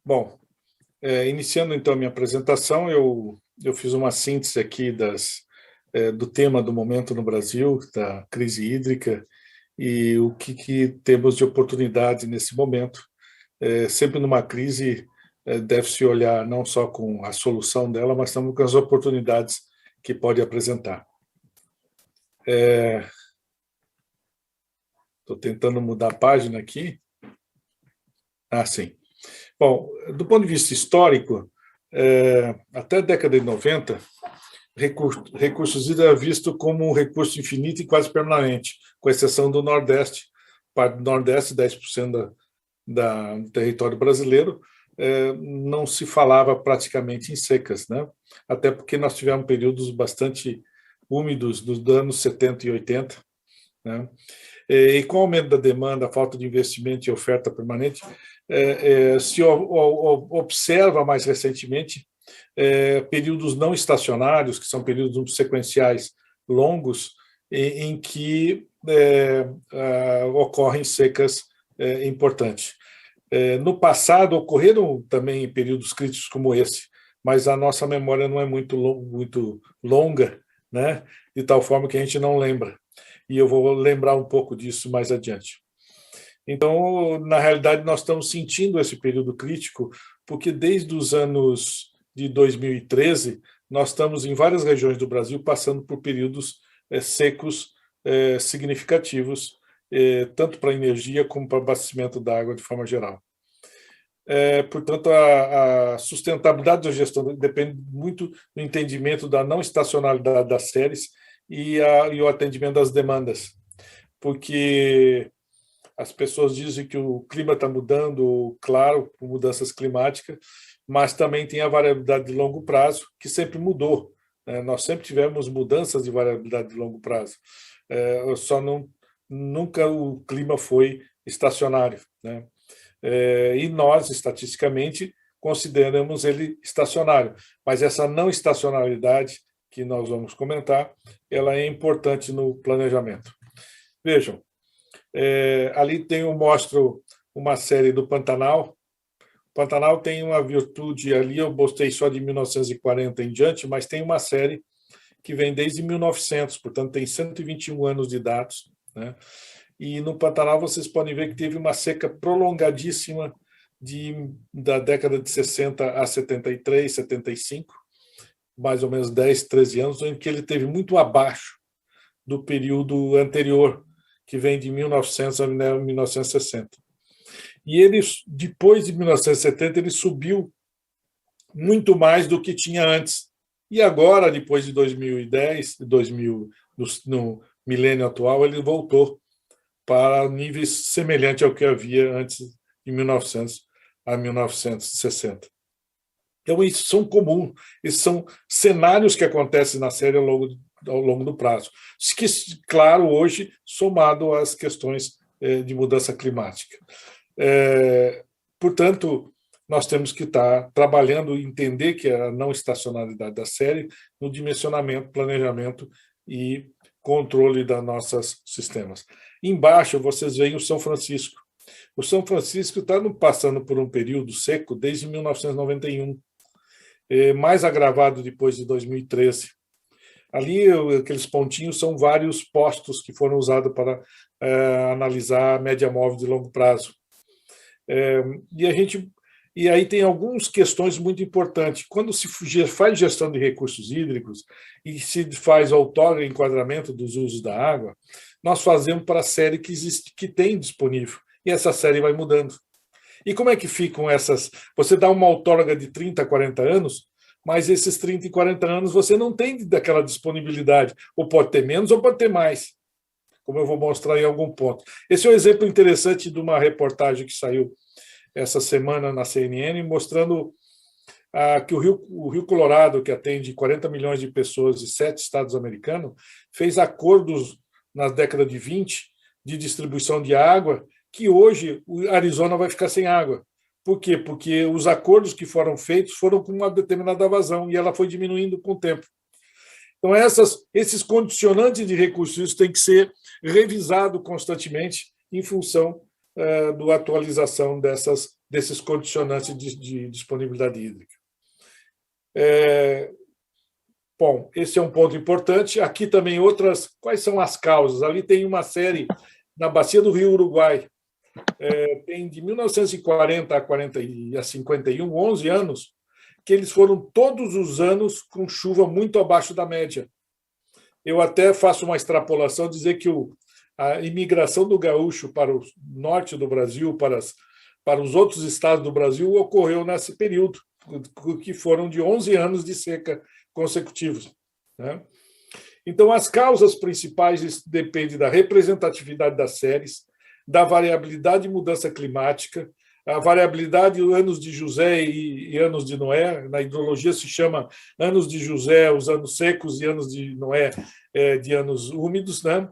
Bom, iniciando então a minha apresentação, eu fiz uma síntese aqui do tema do momento no Brasil, da crise hídrica, e o que temos de oportunidade nesse momento. Sempre numa crise, deve-se olhar não só com a solução dela, mas também com as oportunidades que pode apresentar. Estou tentando mudar a página aqui. Sim. Bom, do ponto de vista histórico, até a década de 90, recursos hídricos era visto como um recurso infinito e quase permanente, com exceção do Nordeste. Parte do Nordeste, 10% do território brasileiro, não se falava praticamente em secas, né? Até porque nós tivemos períodos bastante úmidos dos anos 70 e 80, né? E com o aumento da demanda, a falta de investimento e oferta permanente, se observa mais recentemente períodos não estacionários, que são períodos sequenciais longos, em que ocorrem secas importantes. No passado, ocorreram também períodos críticos como esse, mas a nossa memória não é muito longa, né? De tal forma que a gente não lembra. E eu vou lembrar um pouco disso mais adiante. Então, na realidade, nós estamos sentindo esse período crítico, porque desde os anos de 2013, nós estamos em várias regiões do Brasil passando por períodos secos significativos, tanto para energia como para abastecimento da água de forma geral. Portanto, a sustentabilidade da gestão depende muito do entendimento da não estacionalidade das séries e o atendimento das demandas, porque as pessoas dizem que o clima está mudando, claro, por mudanças climáticas, mas também tem a variabilidade de longo prazo, que sempre mudou, né? Nós sempre tivemos mudanças de variabilidade de longo prazo, nunca o clima foi estacionário, né? E nós, estatisticamente, consideramos ele estacionário, mas essa não estacionalidade que nós vamos comentar, ela é importante no planejamento. Vejam, ali eu mostro uma série do Pantanal. O Pantanal tem uma virtude ali, eu mostrei só de 1940 em diante, mas tem uma série que vem desde 1900, portanto tem 121 anos de dados, né? E no Pantanal vocês podem ver que teve uma seca prolongadíssima da década de 60 a 73, 75, mais ou menos 10, 13 anos, em que ele teve muito abaixo do período anterior, que vem de 1900 a 1960. E ele, depois de 1970, ele subiu muito mais do que tinha antes. E agora, depois de 2010, no milênio atual, ele voltou para níveis semelhantes ao que havia antes de 1900 a 1960. Então, isso são comuns, esses são cenários que acontecem na série ao longo do prazo. Que, claro, hoje, somado às questões de mudança climática. Portanto, nós temos que estar trabalhando e entender que a não estacionalidade da série no dimensionamento, planejamento e controle dos nossos sistemas. Embaixo, vocês veem o São Francisco. O São Francisco está passando por um período seco desde 1991, mais agravado depois de 2013. Ali, aqueles pontinhos são vários postos que foram usados para analisar a média móvel de longo prazo. E aí tem algumas questões muito importantes. Quando se faz gestão de recursos hídricos e se faz outorga e enquadramento dos usos da água, nós fazemos para a série que existe, que tem disponível, e essa série vai mudando. E como é que ficam essas? Você dá uma outorga de 30, 40 anos, mas esses 30 e 40 anos você não tem daquela disponibilidade, ou pode ter menos ou pode ter mais, como eu vou mostrar em algum ponto. Esse é um exemplo interessante de uma reportagem que saiu essa semana na CNN, mostrando que o Rio Colorado, que atende 40 milhões de pessoas e 7 estados americanos, fez acordos na década de 20 de distribuição de água, que hoje o Arizona vai ficar sem água. Por quê? Porque os acordos que foram feitos foram com uma determinada vazão e ela foi diminuindo com o tempo. Então, esses condicionantes de recursos têm que ser revisados constantemente em função da atualização dessas desses condicionantes de disponibilidade hídrica. Bom, esse é um ponto importante. Aqui também outras. Quais são as causas? Ali tem uma série na bacia do Rio Uruguai. Tem de 1940 a 51, 11 anos, que eles foram todos os anos com chuva muito abaixo da média. Eu até faço uma extrapolação, dizer que a imigração do gaúcho para o norte do Brasil, para os outros estados do Brasil, ocorreu nesse período, que foram de 11 anos de seca consecutivos, né? Então, as causas principais dependem da representatividade das séries, da variabilidade e mudança climática, a variabilidade de anos de José e anos de Noé. Na hidrologia se chama anos de José, os anos secos, e anos de Noé, de anos úmidos, né?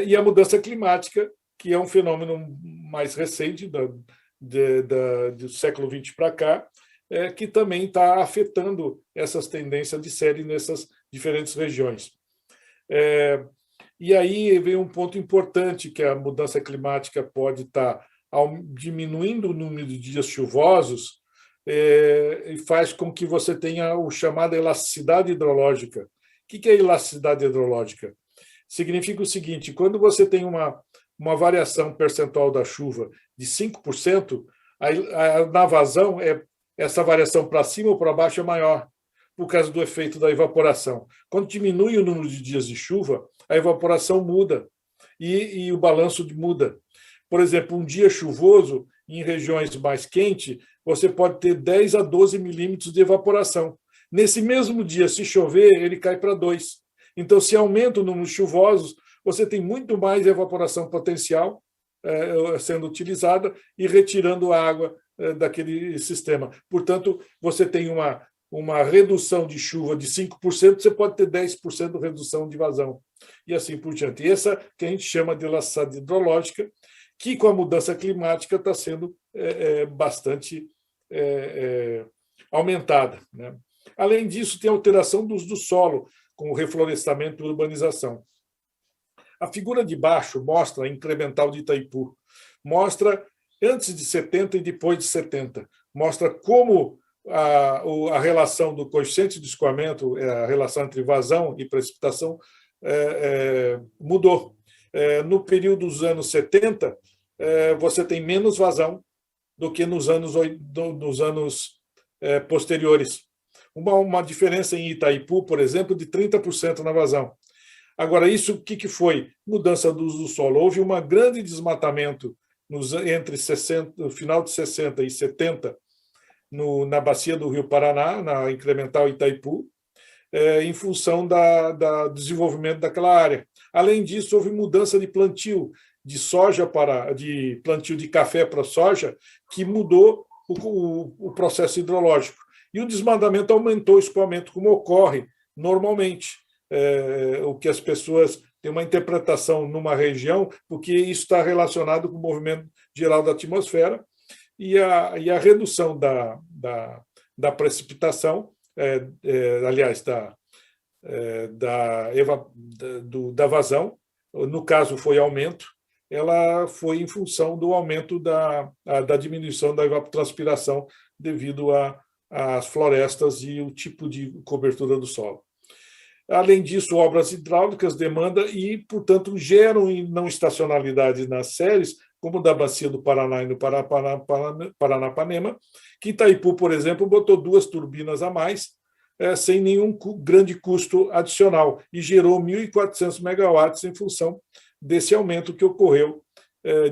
E a mudança climática, que é um fenômeno mais recente do século XX para cá, que também está afetando essas tendências de série nessas diferentes regiões. E aí vem um ponto importante, que a mudança climática pode estar diminuindo o número de dias chuvosos, e faz com que você tenha o chamado elasticidade hidrológica. O que é elasticidade hidrológica? Significa o seguinte: quando você tem uma variação percentual da chuva de 5%, na vazão, essa variação para cima ou para baixo é maior, por causa do efeito da evaporação. Quando diminui o número de dias de chuva, a evaporação muda e o balanço muda. Por exemplo, um dia chuvoso, em regiões mais quentes, você pode ter 10 a 12 milímetros de evaporação. Nesse mesmo dia, se chover, ele cai para 2. Então, se aumenta o número de chuvosos, você tem muito mais evaporação potencial sendo utilizada e retirando a água daquele sistema. Portanto, você tem uma redução de chuva de 5%, você pode ter 10% de redução de vazão, e assim por diante. E essa que a gente chama de elasticidade hidrológica, que com a mudança climática está sendo bastante aumentada, né? Além disso, tem a alteração do uso do solo, com o reflorestamento e urbanização. A figura de baixo mostra a incremental de Itaipu, mostra antes de 70 e depois de 70, mostra como a relação do coeficiente de escoamento, a relação entre vazão e precipitação, mudou. No período dos anos 70, você tem menos vazão do que nos anos posteriores. Uma diferença em Itaipu, por exemplo, de 30% na vazão. Agora, isso o que foi? Mudança do uso do solo. Houve um grande desmatamento entre o final de 60 e 70 na bacia do Rio Paraná, na incremental Itaipu, em função do desenvolvimento daquela área. Além disso, houve mudança de plantio de soja de plantio de café para soja, que mudou o processo hidrológico. E o desmatamento aumentou o escoamento, como ocorre normalmente. O que as pessoas têm uma interpretação numa região, porque isso está relacionado com o movimento geral da atmosfera e a redução da precipitação, aliás, da vazão, no caso foi aumento, ela foi em função do aumento da diminuição da evapotranspiração devido às florestas e o tipo de cobertura do solo. Além disso, obras hidráulicas demandam e, portanto, geram não estacionalidade nas séries, como da bacia do Paraná e do Paranapanema, que Itaipu, por exemplo, botou 2 turbinas a mais, sem nenhum grande custo adicional, e gerou 1.400 megawatts em função desse aumento que ocorreu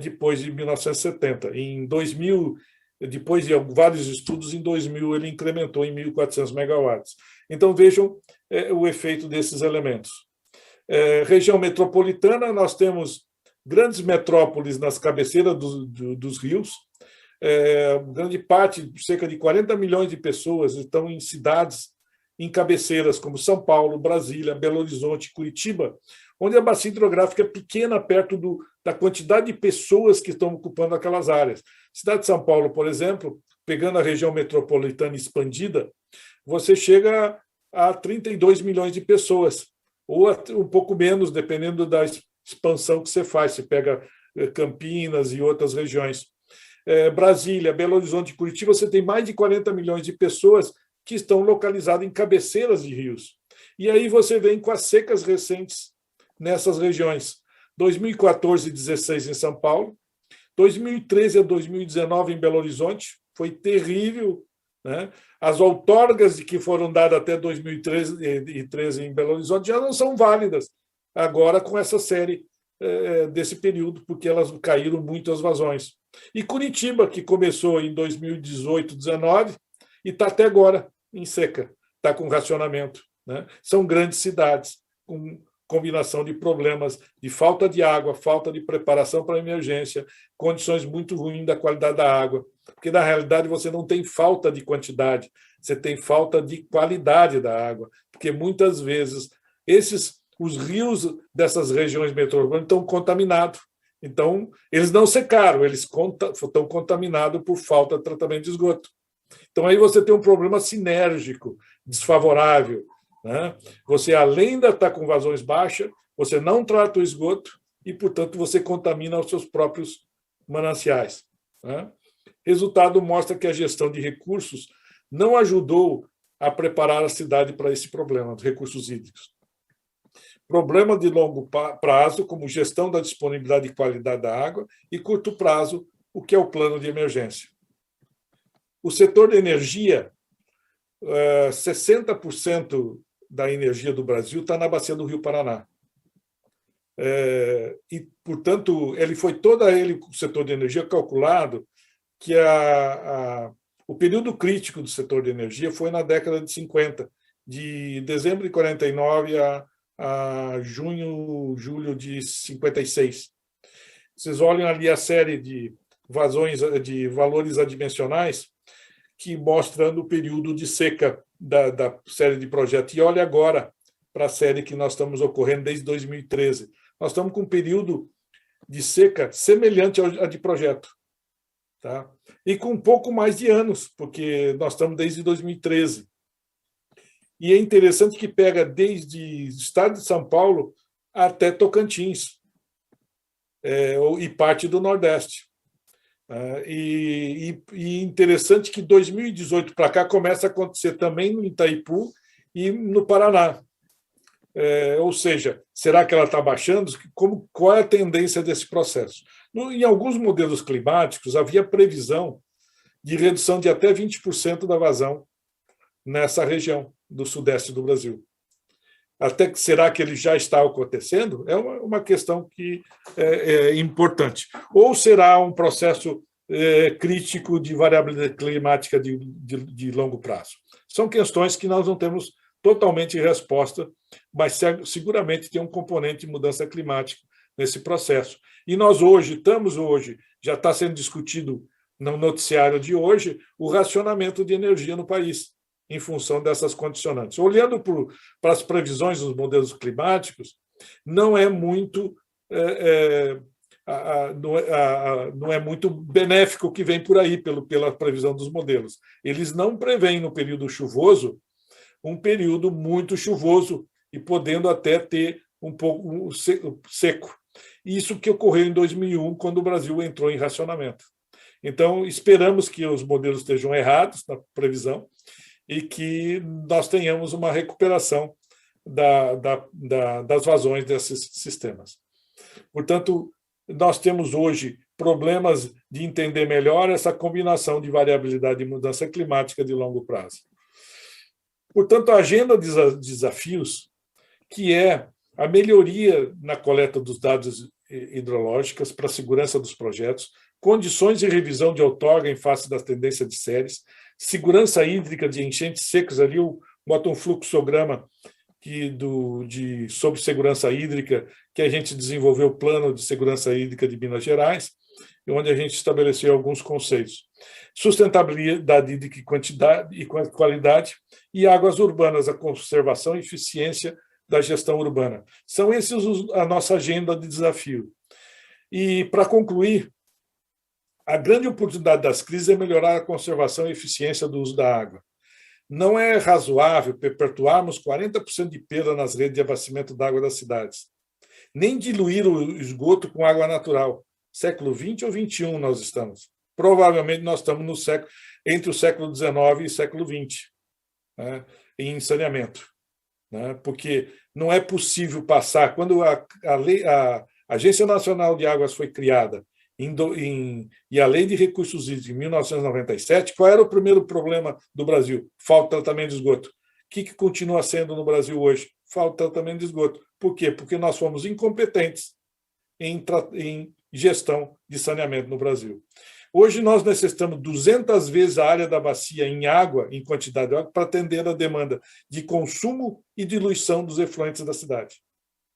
depois de 1970. Em 2000, depois de vários estudos, em 2000 ele incrementou em 1.400 megawatts. Então, vejam o efeito desses elementos. Região metropolitana, nós temos grandes metrópoles nas cabeceiras dos rios. Grande parte, cerca de 40 milhões de pessoas, estão em cidades, em cabeceiras como São Paulo, Brasília, Belo Horizonte, Curitiba, onde a bacia hidrográfica é pequena perto da quantidade de pessoas que estão ocupando aquelas áreas. Cidade de São Paulo, por exemplo, pegando a região metropolitana expandida, você chega a 32 milhões de pessoas, ou um pouco menos, dependendo da expansão que você faz. Você pega Campinas e outras regiões. Brasília, Belo Horizonte e Curitiba, você tem mais de 40 milhões de pessoas que estão localizadas em cabeceiras de rios. E aí você vem com as secas recentes nessas regiões. 2014 e 2016 em São Paulo, 2013 a 2019 em Belo Horizonte, foi terrível, né? As outorgas que foram dadas até 2013 em Belo Horizonte já não são válidas agora com essa série desse período, porque elas caíram muito as vazões. E Curitiba, que começou em 2018, 2019, e está até agora em seca, está com racionamento, né? São grandes cidades, com combinação de problemas de falta de água, falta de preparação para a emergência, condições muito ruins da qualidade da água, porque, na realidade, você não tem falta de quantidade, você tem falta de qualidade da água, porque, muitas vezes, os rios dessas regiões metropolitanas estão contaminados. Então, eles não secaram, eles estão contaminados por falta de tratamento de esgoto. Então, aí você tem um problema sinérgico, desfavorável, né? Você, além de estar com vazões baixas, você não trata o esgoto e, portanto, você contamina os seus próprios mananciais, né? Resultado mostra que a gestão de recursos não ajudou a preparar a cidade para esse problema dos recursos hídricos. Problema de longo prazo, como gestão da disponibilidade e qualidade da água, e curto prazo, o que é o plano de emergência. O setor de energia, 60% da energia do Brasil está na bacia do Rio Paraná. E, portanto, o setor de energia calculado que o período crítico do setor de energia foi na década de 50, de dezembro de 49 a julho de 56. Vocês olham ali a série de vazões de valores adimensionais que mostrando o período de seca da série de projetos. E olha agora para a série que nós estamos ocorrendo desde 2013. Nós estamos com um período de seca semelhante ao de projeto. Tá? E com um pouco mais de anos, porque nós estamos desde 2013. E é interessante que pega desde o estado de São Paulo até Tocantins, e parte do Nordeste. E interessante que 2018 para cá começa a acontecer também no Itaipu e no Paraná. Ou seja, será que ela está baixando? Qual é a tendência desse processo? Em alguns modelos climáticos, havia previsão de redução de até 20% da vazão nessa região do sudeste do Brasil. Será que ele já está acontecendo? É uma questão que é importante. Ou será um processo crítico de variabilidade climática de longo prazo? São questões que nós não temos totalmente resposta, mas seguramente tem um componente de mudança climática nesse processo. E nós já está sendo discutido no noticiário de hoje, o racionamento de energia no país, em função dessas condicionantes. Olhando para as previsões dos modelos climáticos, não é muito benéfico o que vem por aí pela previsão dos modelos. Eles não preveem no período chuvoso um período muito chuvoso e podendo até ter um pouco seco. Isso que ocorreu em 2001, quando o Brasil entrou em racionamento. Então, esperamos que os modelos estejam errados na previsão e que nós tenhamos uma recuperação das vazões desses sistemas. Portanto, nós temos hoje problemas de entender melhor essa combinação de variabilidade e mudança climática de longo prazo. Portanto, a agenda de desafios, que é a melhoria na coleta dos dados hidrológicos para a segurança dos projetos, condições de revisão de outorga em face das tendências de séries, segurança hídrica de enchentes secas, ali eu boto um fluxograma sobre segurança hídrica, que a gente desenvolveu o Plano de Segurança Hídrica de Minas Gerais, onde a gente estabeleceu alguns conceitos. Sustentabilidade hídrica e quantidade e qualidade, e águas urbanas, a conservação e eficiência da gestão urbana. São esses a nossa agenda de desafio. E, para concluir, a grande oportunidade das crises é melhorar a conservação e eficiência do uso da água. Não é razoável perpetuarmos 40% de perda nas redes de abastecimento d'água das cidades, nem diluir o esgoto com água natural. Século XX ou XXI nós estamos. provavelmente nós estamos no século, entre o século XIX e o século XX, né, em saneamento. Né, porque não é possível passar, quando a Agência Nacional de Águas foi criada e a Lei de Recursos Hídricos em 1997, qual era o primeiro problema do Brasil? Falta de tratamento de esgoto. O que continua sendo no Brasil hoje? Falta de tratamento de esgoto. Por quê? Porque nós fomos incompetentes em gestão de saneamento no Brasil. Hoje nós necessitamos 200 vezes a área da bacia em água, em quantidade de água, para atender a demanda de consumo e diluição dos efluentes da cidade.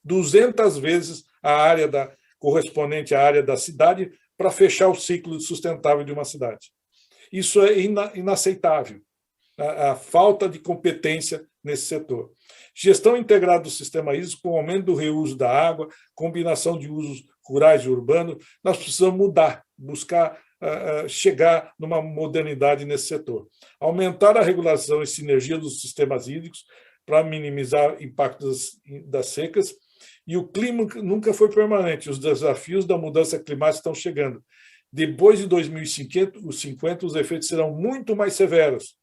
200 vezes a área correspondente à área da cidade para fechar o ciclo sustentável de uma cidade. Isso é inaceitável, a falta de competência nesse setor. Gestão integrada do sistema hídrico, com o aumento do reuso da água, combinação de usos rurais e urbanos, nós precisamos mudar, buscar chegar numa modernidade nesse setor. Aumentar a regulação e sinergia dos sistemas hídricos para minimizar o impacto das secas. E o clima nunca foi permanente. Os desafios da mudança climática estão chegando. Depois de 2050, os efeitos serão muito mais severos.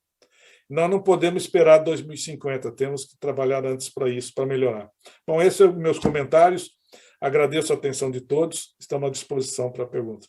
Nós não podemos esperar 2050, temos que trabalhar antes para isso, para melhorar. Bom, esses são meus comentários. Agradeço a atenção de todos. Estamos à disposição para perguntas.